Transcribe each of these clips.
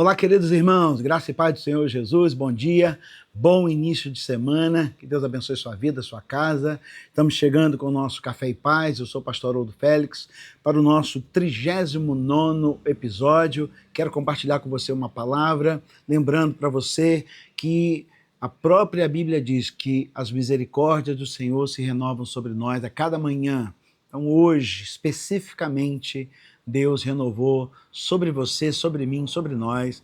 Olá, queridos irmãos, graça e paz do Senhor Jesus, bom dia, bom início de semana, que Deus abençoe sua vida, sua casa. Estamos chegando com o nosso Café e Paz, eu sou o pastor Haroldo Félix, para o nosso 39º episódio. Quero compartilhar com você uma palavra, lembrando para você que a própria Bíblia diz que as misericórdias do Senhor se renovam sobre nós a cada manhã. Então hoje, especificamente, Deus renovou sobre você, sobre mim, sobre nós,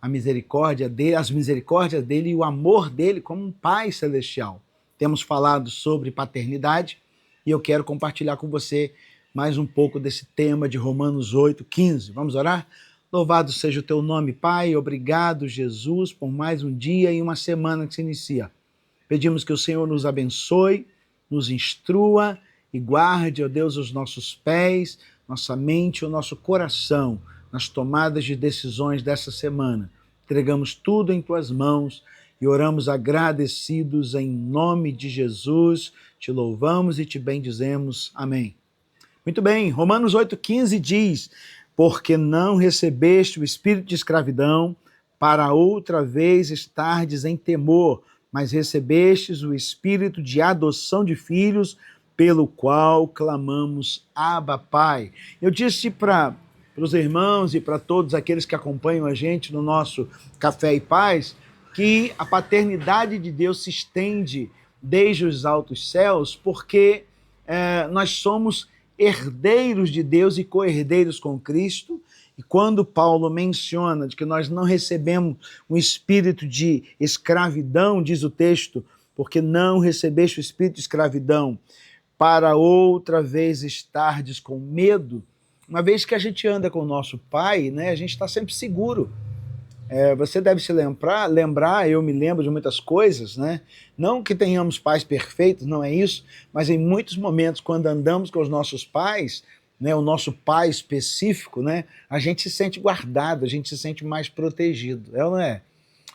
a misericórdia dele, as misericórdias dele e o amor dele como um Pai celestial. Temos falado sobre paternidade e eu quero compartilhar com você mais um pouco desse tema de Romanos 8:15. Vamos orar? Louvado seja o teu nome, Pai. Obrigado, Jesus, por mais um dia e uma semana que se inicia. Pedimos que o Senhor nos abençoe, nos instrua e guarde, ó Deus, os nossos pés, nossa mente, o nosso coração nas tomadas de decisões dessa semana. Entregamos tudo em tuas mãos e oramos agradecidos em nome de Jesus. Te louvamos e te bendizemos. Amém. Muito bem, Romanos 8:15 diz: porque não recebeste o espírito de escravidão para outra vez estardes em temor, mas recebestes o espírito de adoção de filhos, pelo qual clamamos, Abba, Pai. Eu disse para os irmãos e para todos aqueles que acompanham a gente no nosso Café e Paz, que a paternidade de Deus se estende desde os altos céus, porque nós somos herdeiros de Deus e co-herdeiros com Cristo. E quando Paulo menciona de que nós não recebemos um espírito de escravidão, diz o texto, porque não recebeste o espírito de escravidão, para outra vez estardes com medo, uma vez que a gente anda com o nosso Pai, né, a gente está sempre seguro. Você deve se lembrar, eu me lembro de muitas coisas, né? Não que tenhamos pais perfeitos, não é isso, mas em muitos momentos, quando andamos com os nossos pais, né, o nosso pai específico, né, a gente se sente guardado, a gente se sente mais protegido, ou não é?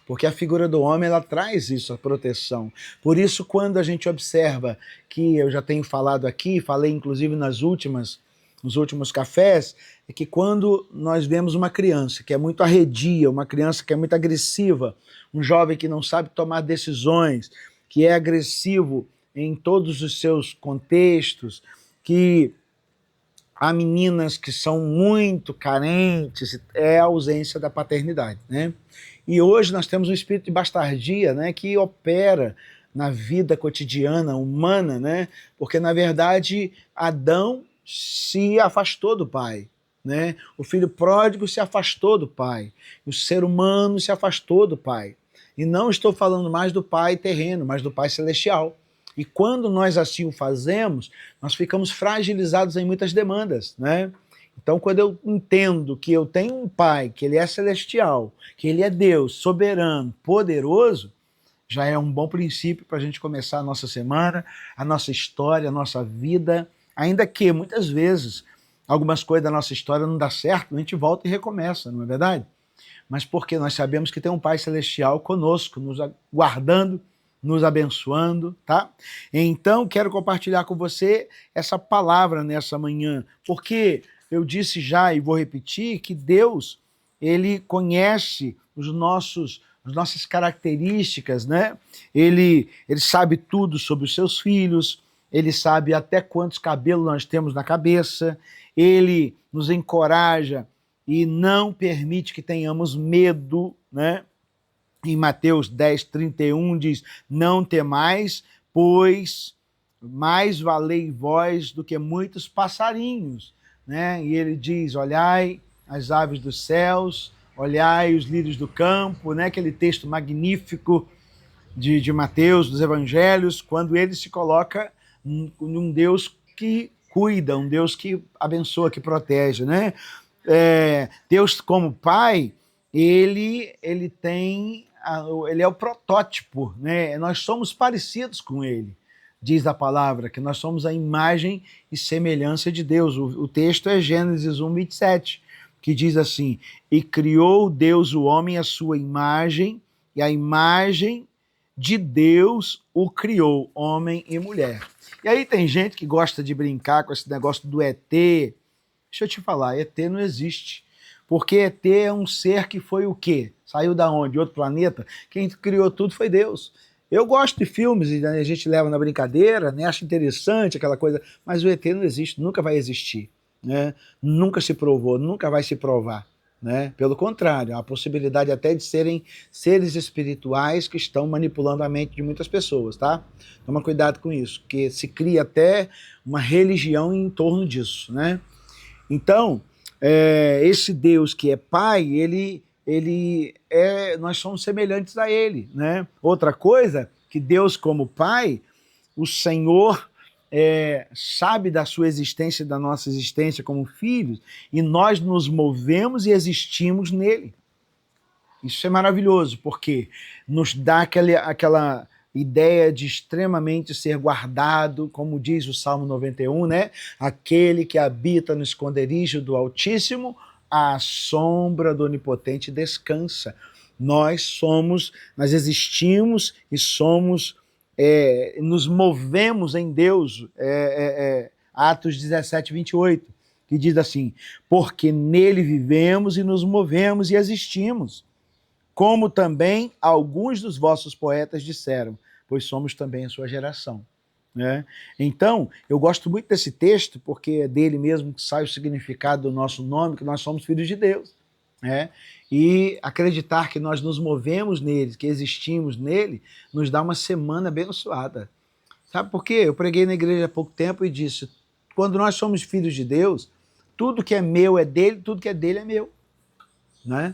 Porque a figura do homem, ela traz isso, a proteção. Por isso, quando a gente observa, que eu já tenho falado aqui, falei inclusive nos últimos cafés, é que quando nós vemos uma criança que é muito arredia, uma criança que é muito agressiva, um jovem que não sabe tomar decisões, que é agressivo em todos os seus contextos, que há meninas que são muito carentes, é a ausência da paternidade, né? E hoje nós temos um espírito de bastardia, né, que opera na vida cotidiana humana, né? Porque, na verdade, Adão se afastou do pai, né? O filho pródigo se afastou do pai. O ser humano se afastou do pai. E não estou falando mais do pai terreno, mas do pai celestial. E quando nós assim o fazemos, nós ficamos fragilizados em muitas demandas, né? Então, quando eu entendo que eu tenho um Pai, que Ele é celestial, que Ele é Deus, soberano, poderoso, já é um bom princípio para a gente começar a nossa semana, a nossa história, a nossa vida, ainda que muitas vezes algumas coisas da nossa história não dá certo, a gente volta e recomeça, não é verdade? Mas porque nós sabemos que tem um Pai celestial conosco, nos guardando, nos abençoando, tá? Então, quero compartilhar com você essa palavra nessa manhã, porque eu disse já e vou repetir que Deus, Ele conhece as nossas características, né? Ele sabe tudo sobre os seus filhos, Ele sabe até quantos cabelos nós temos na cabeça, Ele nos encoraja e não permite que tenhamos medo, né? Em Mateus 10:31 diz: não temais, pois mais valei vós do que muitos passarinhos, né? E ele diz: olhai as aves dos céus, olhai os lírios do campo, né? Aquele texto magnífico de Mateus, dos evangelhos, quando ele se coloca num Deus que cuida, um Deus que abençoa, que protege, né? Deus como Pai, ele é o protótipo, né? Nós somos parecidos com ele. Diz a palavra que nós somos a imagem e semelhança de Deus. O texto é Gênesis 1:27, que diz assim: e criou Deus o homem à sua imagem, e a imagem de Deus o criou, homem e mulher. E aí tem gente que gosta de brincar com esse negócio do ET. Deixa eu te falar, ET não existe. Porque ET é um ser que foi o quê? Saiu da onde? De outro planeta? Quem criou tudo foi Deus. Eu gosto de filmes, e a gente leva na brincadeira, né? Acho interessante aquela coisa, mas o ET não existe, nunca vai existir, né? Nunca se provou, nunca vai se provar, né? Pelo contrário, há a possibilidade até de serem seres espirituais que estão manipulando a mente de muitas pessoas, tá? Toma cuidado com isso, porque se cria até uma religião em torno disso, né? Então, esse Deus que é Pai, nós somos semelhantes a Ele, né? Outra coisa, que Deus como Pai, o Senhor sabe da sua existência, da nossa existência como filhos, e nós nos movemos e existimos nele. Isso é maravilhoso, porque nos dá aquela ideia de extremamente ser guardado, como diz o Salmo 91, né? Aquele que habita no esconderijo do Altíssimo, à sombra do Onipotente descansa. Nós existimos e somos, nos movemos em Deus. Atos 17, 28, que diz assim, porque nele vivemos e nos movemos e existimos. Como também alguns dos vossos poetas disseram, pois somos também a sua geração. Né? Então, eu gosto muito desse texto, porque é dele mesmo que sai o significado do nosso nome, que nós somos filhos de Deus. Né? E acreditar que nós nos movemos nele, que existimos nele, nos dá uma semana abençoada. Sabe por quê? Eu preguei na igreja há pouco tempo e disse, quando nós somos filhos de Deus, tudo que é meu é dele, tudo que é dele é meu. Né?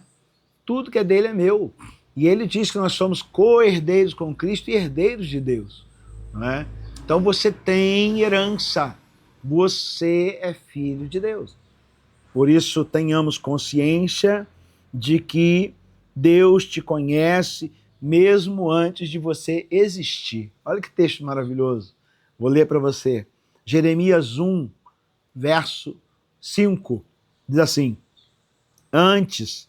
Tudo que é dele é meu. E ele diz que nós somos co-herdeiros com Cristo e herdeiros de Deus. Não é? Então você tem herança. Você é filho de Deus. Por isso tenhamos consciência de que Deus te conhece mesmo antes de você existir. Olha que texto maravilhoso. Vou ler para você. Jeremias 1, verso 5. Diz assim, antes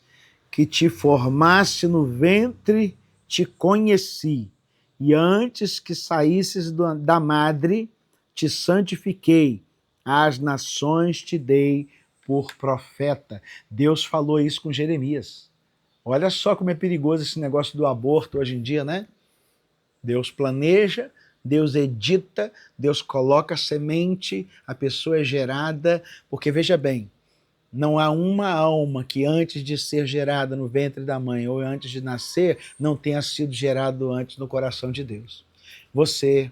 que te formasse no ventre, te conheci, e antes que saísses da madre, te santifiquei, às nações te dei por profeta. Deus falou isso com Jeremias. Olha só como é perigoso esse negócio do aborto hoje em dia, né? Deus planeja, Deus edita, Deus coloca a semente, a pessoa é gerada, porque veja bem, não há uma alma que antes de ser gerada no ventre da mãe ou antes de nascer, não tenha sido gerado antes no coração de Deus. Você,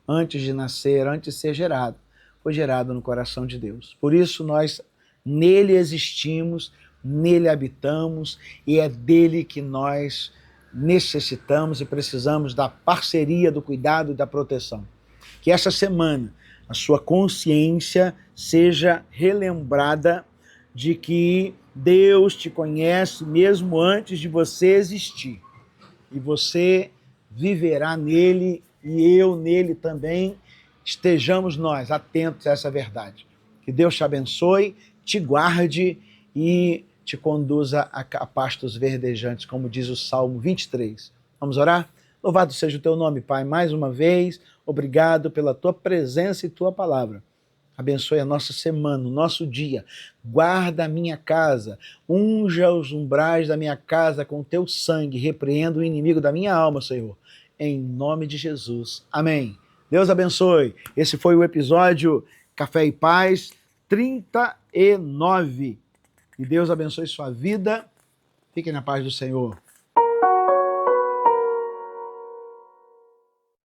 antes de nascer, antes de ser gerado, foi gerado no coração de Deus. Por isso nós nele existimos, nele habitamos e é dele que nós necessitamos e precisamos da parceria, do cuidado e da proteção. Que essa semana a sua consciência seja relembrada de que Deus te conhece mesmo antes de você existir. E você viverá nele e eu nele também. Estejamos nós atentos a essa verdade. Que Deus te abençoe, te guarde e te conduza a pastos verdejantes, como diz o Salmo 23. Vamos orar? Louvado seja o teu nome, Pai, mais uma vez. Obrigado pela tua presença e tua palavra. Abençoe a nossa semana, o nosso dia. Guarda a minha casa. Unja os umbrais da minha casa com teu sangue. Repreenda o inimigo da minha alma, Senhor. Em nome de Jesus. Amém. Deus abençoe. Esse foi o episódio Café e Paz 39. Que Deus abençoe sua vida. Fiquem na paz do Senhor.